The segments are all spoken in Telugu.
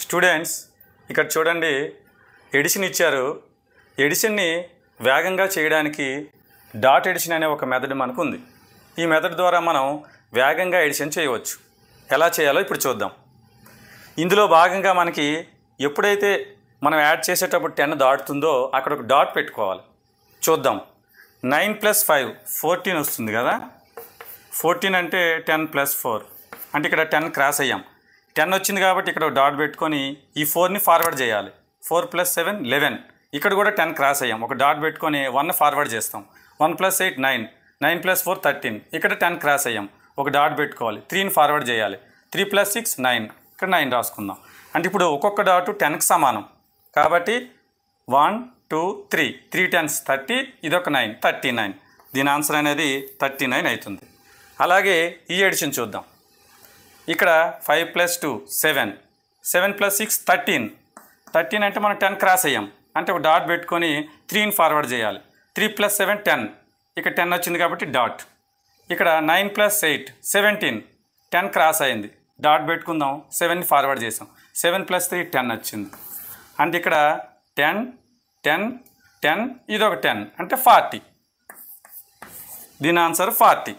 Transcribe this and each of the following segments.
స్టూడెంట్స్ ఇక్కడ చూడండి ఎడిషన్ ఇచ్చారు. ఎడిషన్ని వేగంగా చేయడానికి డాట్ ఎడిషన్ అనే ఒక మెథడ్ మనకు ఉంది. ఈ మెథడ్ ద్వారా మనం వేగంగా ఎడిషన్ చేయవచ్చు. ఎలా చేయాలో ఇప్పుడు చూద్దాం. ఇందులో భాగంగా మనకి ఎప్పుడైతే మనం యాడ్ చేసేటప్పుడు 10 దాటుతుందో అక్కడ ఒక డాట్ పెట్టుకోవాలి. చూద్దాం. 9 + 5 14 వస్తుంది కదా. 14 అంటే 10 + 4 అంటే ఇక్కడ 10 క్రాస్ అయ్యాం. 10 వచ్చింది కాబట్టి ఇక్కడ డాట్ పెట్టుకొని ఈ 4ని ఫార్వర్డ్ చేయాలి. 4 + 7 11. ఇక్కడ కూడా 10 క్రాస్ అయ్యాం. ఒక డాట్ పెట్టుకొని 1 ఫార్వర్డ్ చేస్తాం. 1 + 8 9. 9 + 4 13. ఇక్కడ 10 క్రాస్ అయ్యాం. ఒక డాట్ పెట్టుకోవాలి. 3ని ఫార్వర్డ్ చేయాలి. 3 + 6 9. ఇక్కడ 9 రాసుకుందాం. అంటే ఇప్పుడు ఒక్కొక్క డాటు 10కి సమానం కాబట్టి 1 2 3 3 10s 30. ఇదొక 9 39. దీని ఆన్సర్ అనేది 39 అవుతుంది. అలాగే ఈ ఎడిషన్ చూద్దాం. ఇక్కడ 5 + 2 7. 7 + 6 13. 13 అంటే మనం 10 క్రాస్ అయ్యాం. అంటే ఒక డాట్ పెట్టుకొని 3ని ఫార్వర్డ్ చేయాలి. 3 + 7 10. ఇక్కడ 10 వచ్చింది కాబట్టి డాట్. ఇక్కడ 9 + 8 17. 10 క్రాస్ అయింది. డాట్ పెట్టుకుందాం. 7ని ఫార్వర్డ్ చేసాం. 7 + 3 10 వచ్చింది. అంటే ఇక్కడ 10 10 10 ఇదొక 10 అంటే 40. దీని ఆన్సర్ 40.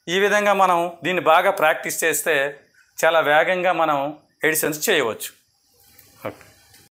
ఈ విధంగా మనం దీన్ని బాగా ప్రాక్టీస్ చేస్తే చాలా వేగంగా మనం ఎడిషన్స్ చేయవచ్చు.